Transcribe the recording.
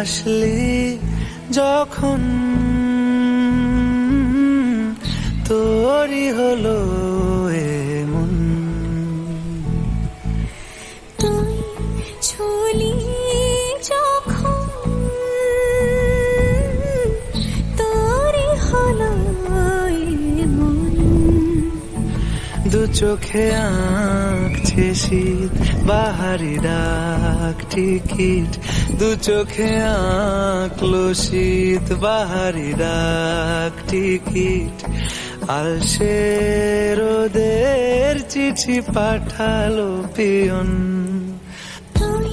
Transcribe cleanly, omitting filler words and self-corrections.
আসলি যখন তোরই হলো এমন। তুই ছুলি যখন তোরই হলো এমন। দু চোখে আঁকছে শীত বাহারি ডাক টিকিট, দু চোখে আঁকলো শীত বাহারি ডাক টিকিট। আলসে রোদের চিঠি পাঠালো পিয়ন। তুই